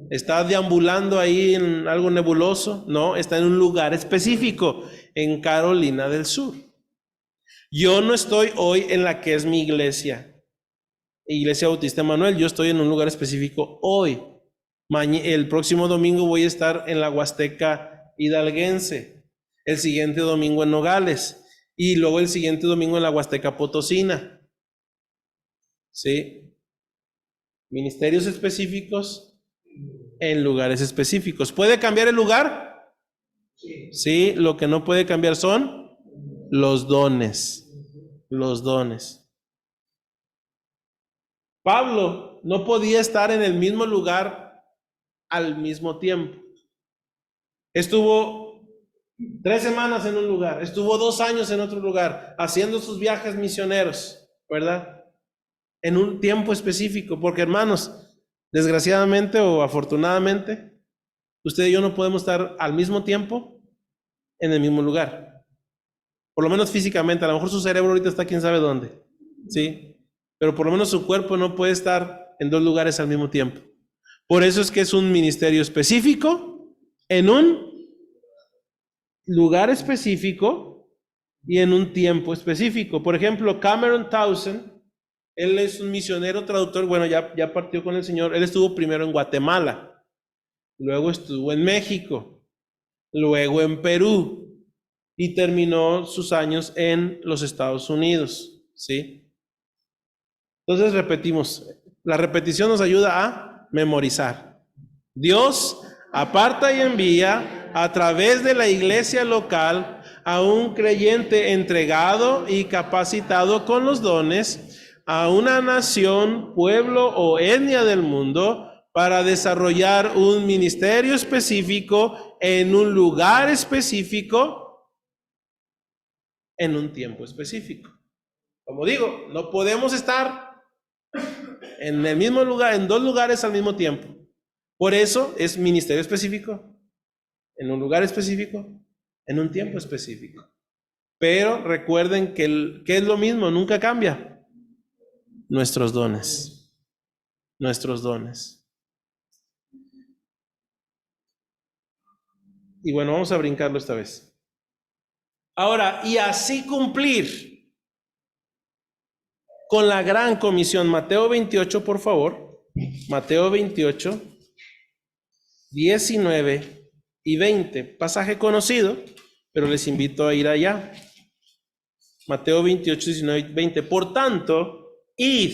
¿Está deambulando ahí en algo nebuloso? No, está en un lugar específico, en Carolina del Sur. Yo no estoy hoy en la que es mi iglesia, Iglesia Bautista Emanuel. Yo estoy en un lugar específico hoy. El próximo domingo voy a estar en la Huasteca hidalguense, el siguiente domingo en Nogales y luego el siguiente domingo en la Huasteca Potosina. ¿Sí? Ministerios específicos en lugares específicos. ¿Puede cambiar el lugar? Sí, lo que no puede cambiar son los dones. Los dones. Pablo no podía estar en el mismo lugar al mismo tiempo. Estuvo 3 semanas en un lugar, estuvo 2 años en otro lugar, haciendo sus viajes misioneros, ¿verdad? En un tiempo específico, porque hermanos, Desgraciadamente o afortunadamente, usted y yo no podemos estar al mismo tiempo en el mismo lugar. Por lo menos físicamente, a lo mejor su cerebro ahorita está quién sabe dónde, ¿sí? Pero por lo menos su cuerpo no puede estar en dos lugares al mismo tiempo. Por eso es que es un ministerio específico, en un lugar específico y en un tiempo específico. Por ejemplo, Cameron Townsend, él es un misionero traductor, bueno, ya partió con el Señor. Él estuvo primero en Guatemala, luego estuvo en México, luego en Perú y terminó sus años en los Estados Unidos, ¿sí? Entonces repetimos, la repetición nos ayuda a memorizar. Dios aparta y envía a través de la iglesia local a un creyente entregado y capacitado con los dones a una nación, pueblo o etnia del mundo para desarrollar un ministerio específico en un lugar específico, en un tiempo específico. Como digo, no podemos estar en el mismo lugar, en dos lugares al mismo tiempo. Por eso es ministerio específico, en un lugar específico, en un tiempo específico. Pero recuerden que es lo mismo, nunca cambia. Nuestros dones. Nuestros dones. Y bueno, vamos a brincarlo esta vez. Ahora, y así cumplir con la gran comisión. Mateo 28, por favor. Mateo 28, 19 y 20. Pasaje conocido, pero les invito a ir allá. Mateo 28, 19 y 20. Por tanto, id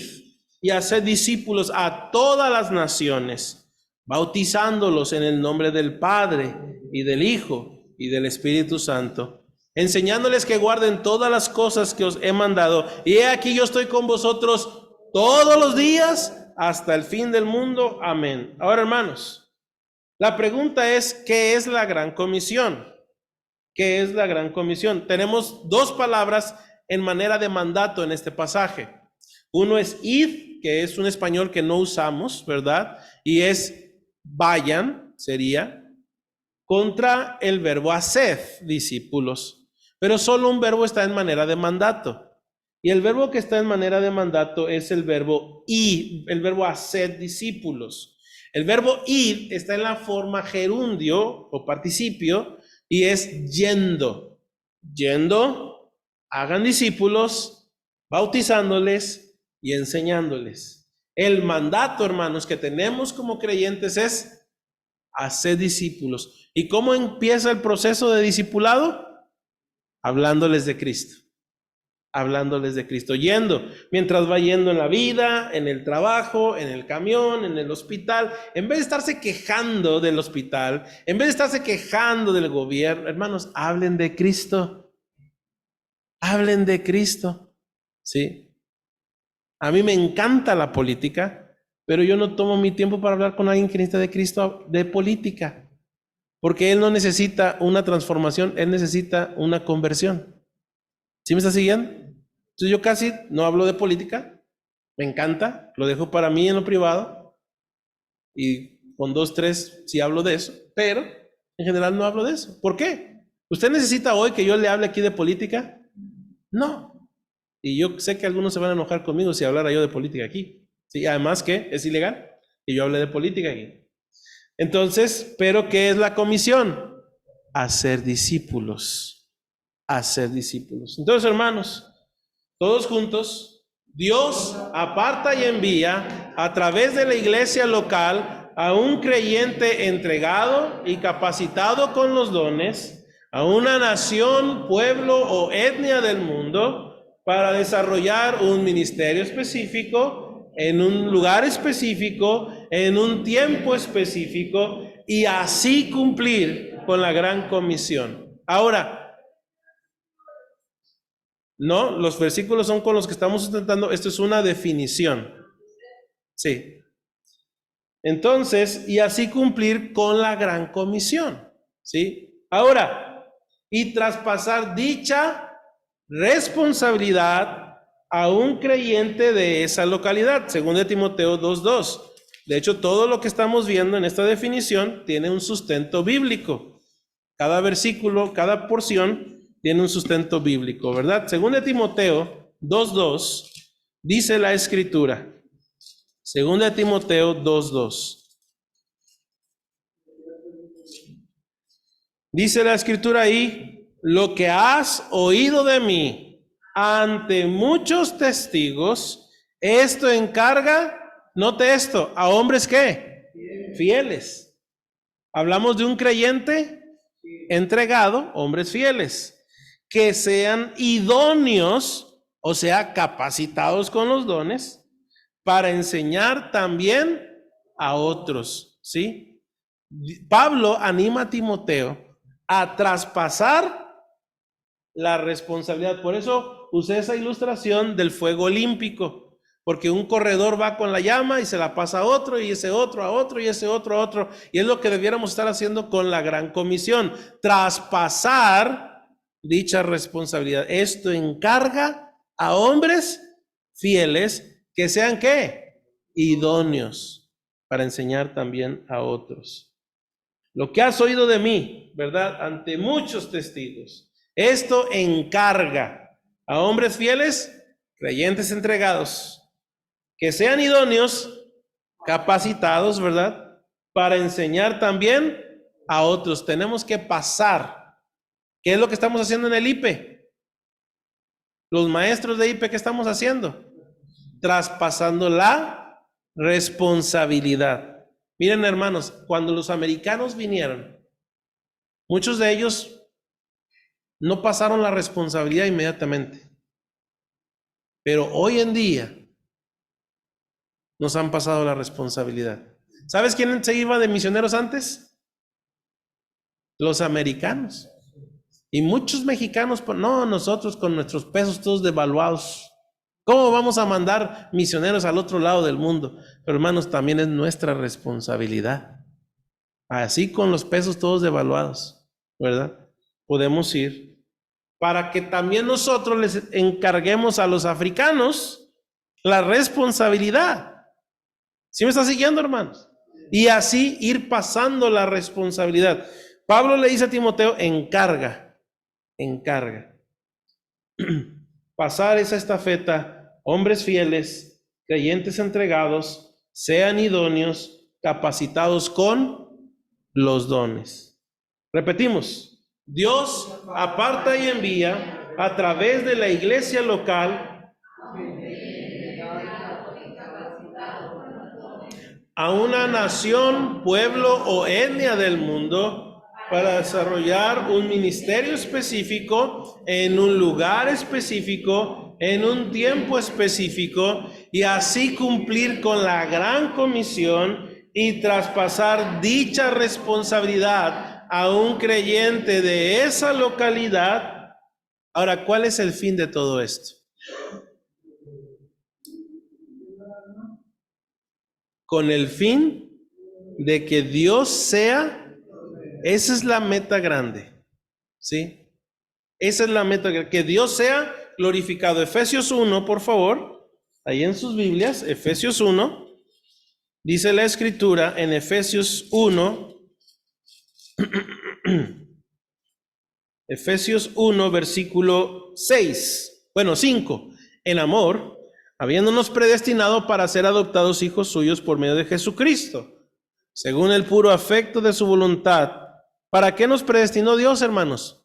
y haced discípulos a todas las naciones, bautizándolos en el nombre del Padre y del Hijo y del Espíritu Santo, enseñándoles que guarden todas las cosas que os he mandado. Y he aquí yo estoy con vosotros todos los días hasta el fin del mundo. Amén. Ahora, hermanos, la pregunta es, ¿qué es la gran comisión? ¿Qué es la gran comisión? Tenemos dos palabras en manera de mandato en este pasaje. Uno es id, que es un español que no usamos, ¿verdad? Y es vayan, sería, contra el verbo haced, discípulos. Pero solo un verbo está en manera de mandato. Y el verbo que está en manera de mandato es el verbo id, el verbo haced, discípulos. El verbo id está en la forma gerundio o participio y es yendo. Yendo, hagan discípulos, bautizándoles y enseñándoles. El mandato, hermanos, que tenemos como creyentes es hacer discípulos. ¿Y cómo empieza el proceso de discipulado? Hablándoles de Cristo. Hablándoles de Cristo, yendo, mientras va yendo en la vida, en el trabajo, en el camión, en el hospital, en vez de estarse quejando del hospital, en vez de estarse quejando del gobierno, hermanos, hablen de Cristo. Hablen de Cristo, ¿sí? A mí me encanta la política, pero yo no tomo mi tiempo para hablar con alguien que necesita de Cristo de política, porque él no necesita una transformación, él necesita una conversión. ¿Sí me está siguiendo? Entonces yo casi no hablo de política, me encanta, lo dejo para mí en lo privado, y con 2, 3 sí hablo de eso, pero en general no hablo de eso. ¿Por qué? ¿Usted necesita hoy que yo le hable aquí de política? No. Y yo sé que algunos se van a enojar conmigo si hablara yo de política aquí. Sí, además que es ilegal que yo hable de política aquí. Entonces, ¿pero qué es la comisión? Hacer discípulos. Hacer discípulos. Entonces, hermanos, todos juntos, Dios aparta y envía a través de la iglesia local a un creyente entregado y capacitado con los dones, a una nación, pueblo o etnia del mundo, para desarrollar un ministerio específico, en un lugar específico, en un tiempo específico, y así cumplir con la gran comisión. Ahora, no, los versículos son con los que estamos sustentando, esto es una definición. Sí. Entonces, y así cumplir con la gran comisión. ¿Sí? Ahora, y traspasar dicha responsabilidad a un creyente de esa localidad, según de Timoteo 2:2. De hecho, todo lo que estamos viendo en esta definición tiene un sustento bíblico. Cada versículo, cada porción tiene un sustento bíblico, ¿verdad? Según de Timoteo 2:2, dice la Escritura. Según de Timoteo 2:2. Dice la Escritura ahí, lo que has oído de mí ante muchos testigos, esto encarga, note esto, a hombres ¿qué? Fieles. Hablamos de un creyente entregado, hombres fieles, que sean idóneos, o sea, capacitados con los dones, para enseñar también a otros, ¿sí? Pablo anima a Timoteo a traspasar la responsabilidad. Por eso usé esa ilustración del fuego olímpico, porque un corredor va con la llama y se la pasa a otro, y ese otro a otro, y ese otro a otro, y es lo que debiéramos estar haciendo con la gran comisión, traspasar dicha responsabilidad. Esto encarga a hombres fieles que sean ¿qué? Idóneos para enseñar también a otros. Lo que has oído de mí, ¿verdad? Ante muchos testigos. Esto encarga a hombres fieles, creyentes entregados, que sean idóneos, capacitados, ¿verdad? Para enseñar también a otros. Tenemos que pasar. ¿Qué es lo que estamos haciendo en el IPE? Los maestros de IPE, ¿qué estamos haciendo? Traspasando la responsabilidad. Miren, hermanos, cuando los americanos vinieron, muchos de ellos no pasaron la responsabilidad inmediatamente. Pero hoy en día nos han pasado la responsabilidad. ¿Sabes quién se iba de misioneros antes? Los americanos. Y muchos mexicanos, no, nosotros con nuestros pesos todos devaluados. ¿Cómo vamos a mandar misioneros al otro lado del mundo? Pero hermanos, también es nuestra responsabilidad. Así con los pesos todos devaluados, ¿verdad? Podemos ir para que también nosotros les encarguemos a los africanos la responsabilidad. ¿Sí me está siguiendo, hermanos? Y así ir pasando la responsabilidad. Pablo le dice a Timoteo, encarga. Pasar esa estafeta, hombres fieles, creyentes entregados, sean idóneos, capacitados con los dones. Repetimos, Dios aparta y envía a través de la iglesia local a una nación, pueblo o etnia del mundo para desarrollar un ministerio específico en un lugar específico, en un tiempo específico, y así cumplir con la gran comisión y traspasar dicha responsabilidad a un creyente de esa localidad. Ahora, ¿cuál es el fin de todo esto? Con el fin de que Dios sea, esa es la meta grande, ¿sí? Esa es la meta, que Dios sea glorificado. Efesios 1, por favor, ahí en sus Biblias, Efesios 1, dice la Escritura en Efesios 1, Efesios 1, versículo 6, bueno, 5, en amor, habiéndonos predestinado para ser adoptados hijos suyos por medio de Jesucristo, según el puro afecto de su voluntad. ¿Para qué nos predestinó Dios, hermanos?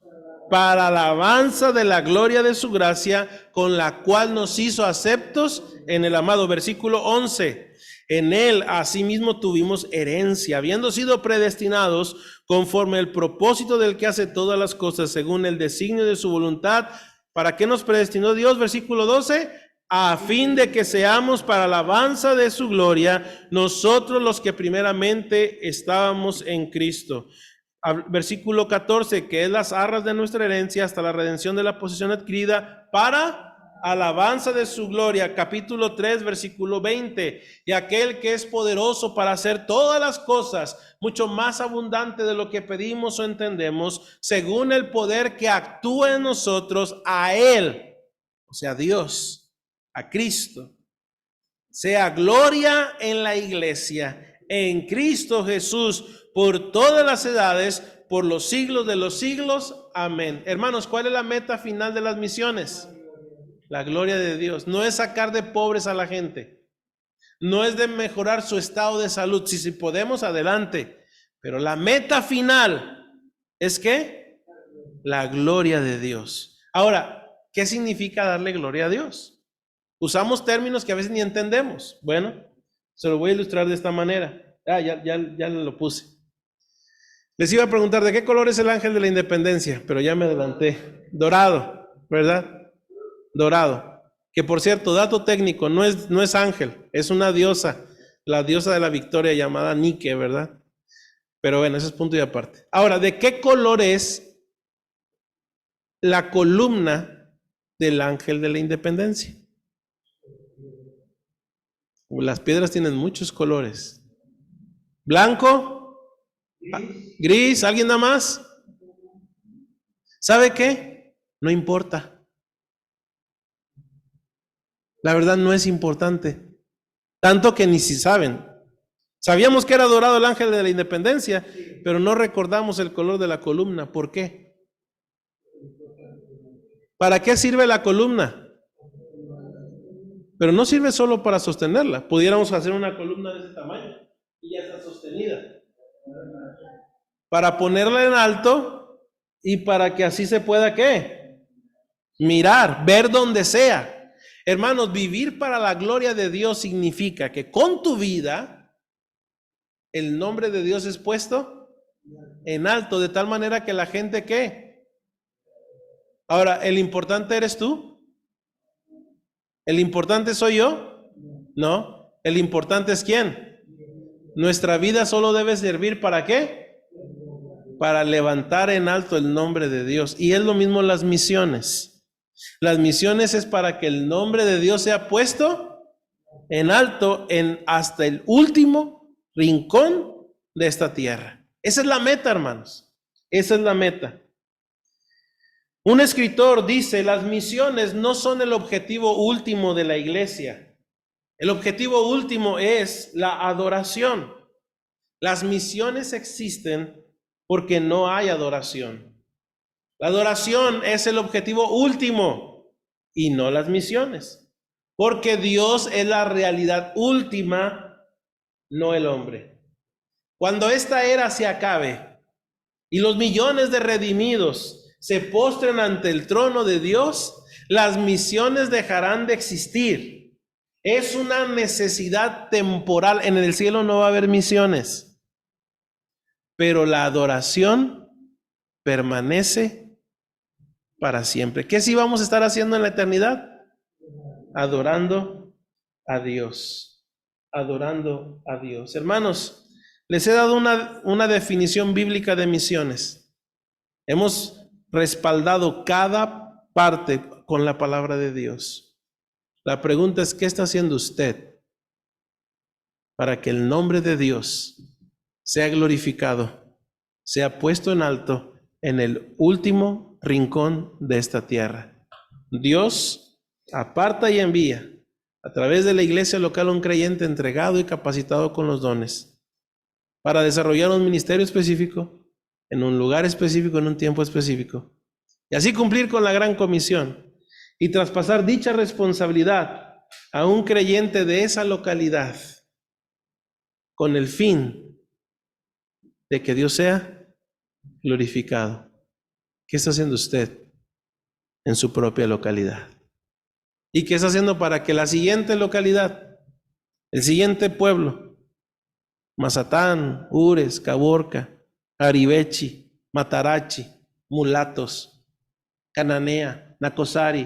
Para alabanza de la gloria de su gracia, con la cual nos hizo aceptos en el amado. Versículo 11. En él asimismo tuvimos herencia, habiendo sido predestinados conforme al propósito del que hace todas las cosas, según el designio de su voluntad. ¿Para qué nos predestinó Dios? Versículo 12. A fin de que seamos para alabanza de su gloria, nosotros los que primeramente estábamos en Cristo. Versículo 14, que es las arras de nuestra herencia hasta la redención de la posesión adquirida para alabanza de su gloria. Capítulo 3, versículo 20, y aquel que es poderoso para hacer todas las cosas mucho más abundante de lo que pedimos o entendemos, según el poder que actúa en nosotros, a él, o sea, Dios, a Cristo, sea gloria en la iglesia, en Cristo Jesús, por todas las edades, por los siglos de los siglos. Amén. Hermanos, ¿cuál es la meta final de las misiones? La gloria de Dios. No es sacar de pobres a la gente. No es de mejorar su estado de salud. Si podemos, adelante. Pero la meta final es ¿qué? La gloria de Dios. Ahora, ¿qué significa darle gloria a Dios? Usamos términos que a veces ni entendemos. Bueno, se lo voy a ilustrar de esta manera. Ya lo puse. Les iba a preguntar, ¿de qué color es el ángel de la independencia? Pero ya me adelanté. Dorado, ¿verdad? Dorado. Que por cierto, dato técnico, no es ángel, es una diosa, la diosa de la victoria llamada Nike, ¿verdad? Pero bueno, ese es punto y aparte. Ahora, ¿de qué color es la columna del ángel de la independencia? Las piedras tienen muchos colores. ¿Blanco? ¿Gris? ¿Alguien da más? ¿Sabe qué? No importa. La verdad no es importante. Tanto que ni si saben. Sabíamos que era dorado el ángel de la independencia, pero no recordamos el color de la columna. ¿Por qué? ¿Para qué sirve la columna? Pero no sirve solo para sostenerla. Pudiéramos hacer una columna de ese tamaño y ya está sostenida. Para ponerla en alto y para que así se pueda ¿qué? Mirar, ver donde sea. Hermanos, vivir para la gloria de Dios significa que con tu vida el nombre de Dios es puesto en alto, de tal manera que la gente ¿qué? Ahora, ¿el importante eres tú? ¿El importante soy yo? No, el importante es ¿quién? Nuestra vida solo debe servir ¿para qué? Para levantar en alto el nombre de Dios. Y es lo mismo las misiones. Las misiones es para que el nombre de Dios sea puesto en alto hasta el último rincón de esta tierra. Esa es la meta, hermanos. Esa es la meta. Un escritor dice, las misiones no son el objetivo último de la iglesia. El objetivo último es la adoración. Las misiones existen porque no hay adoración. La adoración es el objetivo último y no las misiones. Porque Dios es la realidad última, no el hombre. Cuando esta era se acabe y los millones de redimidos se postren ante el trono de Dios, las misiones dejarán de existir. Es una necesidad temporal. En el cielo no va a haber misiones, pero la adoración permanece para siempre. ¿Qué sí vamos a estar haciendo en la eternidad? Adorando a Dios. Adorando a Dios. Hermanos, les he dado una definición bíblica de misiones. Hemos respaldado cada parte con la palabra de Dios. La pregunta es, ¿qué está haciendo usted para que el nombre de Dios sea glorificado, sea puesto en alto en el último rincón de esta tierra? Dios aparta y envía a través de la iglesia local un creyente entregado y capacitado con los dones para desarrollar un ministerio específico, en un lugar específico, en un tiempo específico, y así cumplir con la gran comisión y traspasar dicha responsabilidad a un creyente de esa localidad con el fin de que Dios sea glorificado. ¿Qué está haciendo usted en su propia localidad? ¿Y qué está haciendo para que la siguiente localidad, el siguiente pueblo, Mazatán, Ures, Caborca, Aribechi, Matarachi, Mulatos, Cananea, Nacosari,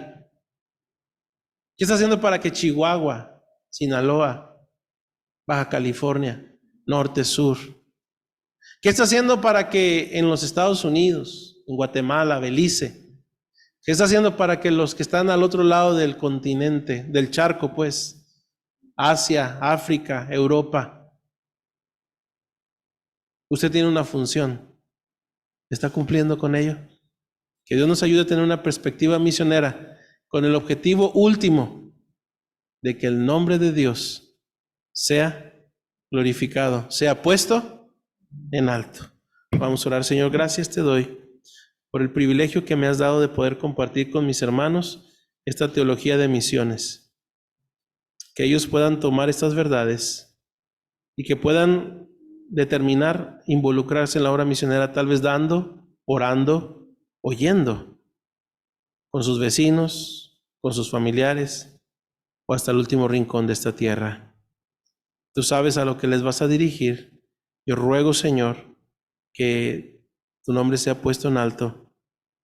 qué está haciendo para que Chihuahua, Sinaloa, Baja California, Norte, Sur, qué está haciendo para que en los Estados Unidos, en Guatemala, Belice, qué está haciendo para que los que están al otro lado del continente, del charco, pues, Asia, África, Europa, usted tiene una función, ¿está cumpliendo con ello? Que Dios nos ayude a tener una perspectiva misionera con el objetivo último de que el nombre de Dios sea glorificado, sea puesto en alto. Vamos a orar. Señor, gracias te doy por el privilegio que me has dado de poder compartir con mis hermanos esta teología de misiones. Que ellos puedan tomar estas verdades y que puedan determinar involucrarse en la obra misionera, tal vez dando, orando, oyendo con sus vecinos, con sus familiares o hasta el último rincón de esta tierra. Tú sabes a lo que les vas a dirigir. Yo ruego, Señor, que tu nombre sea puesto en alto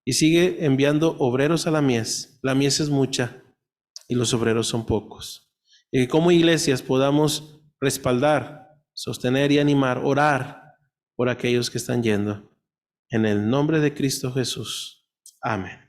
y sigue enviando obreros a la mies. La mies es mucha y los obreros son pocos. Y que como iglesias podamos respaldar, sostener y animar, orar por aquellos que están yendo. En el nombre de Cristo Jesús. Amén.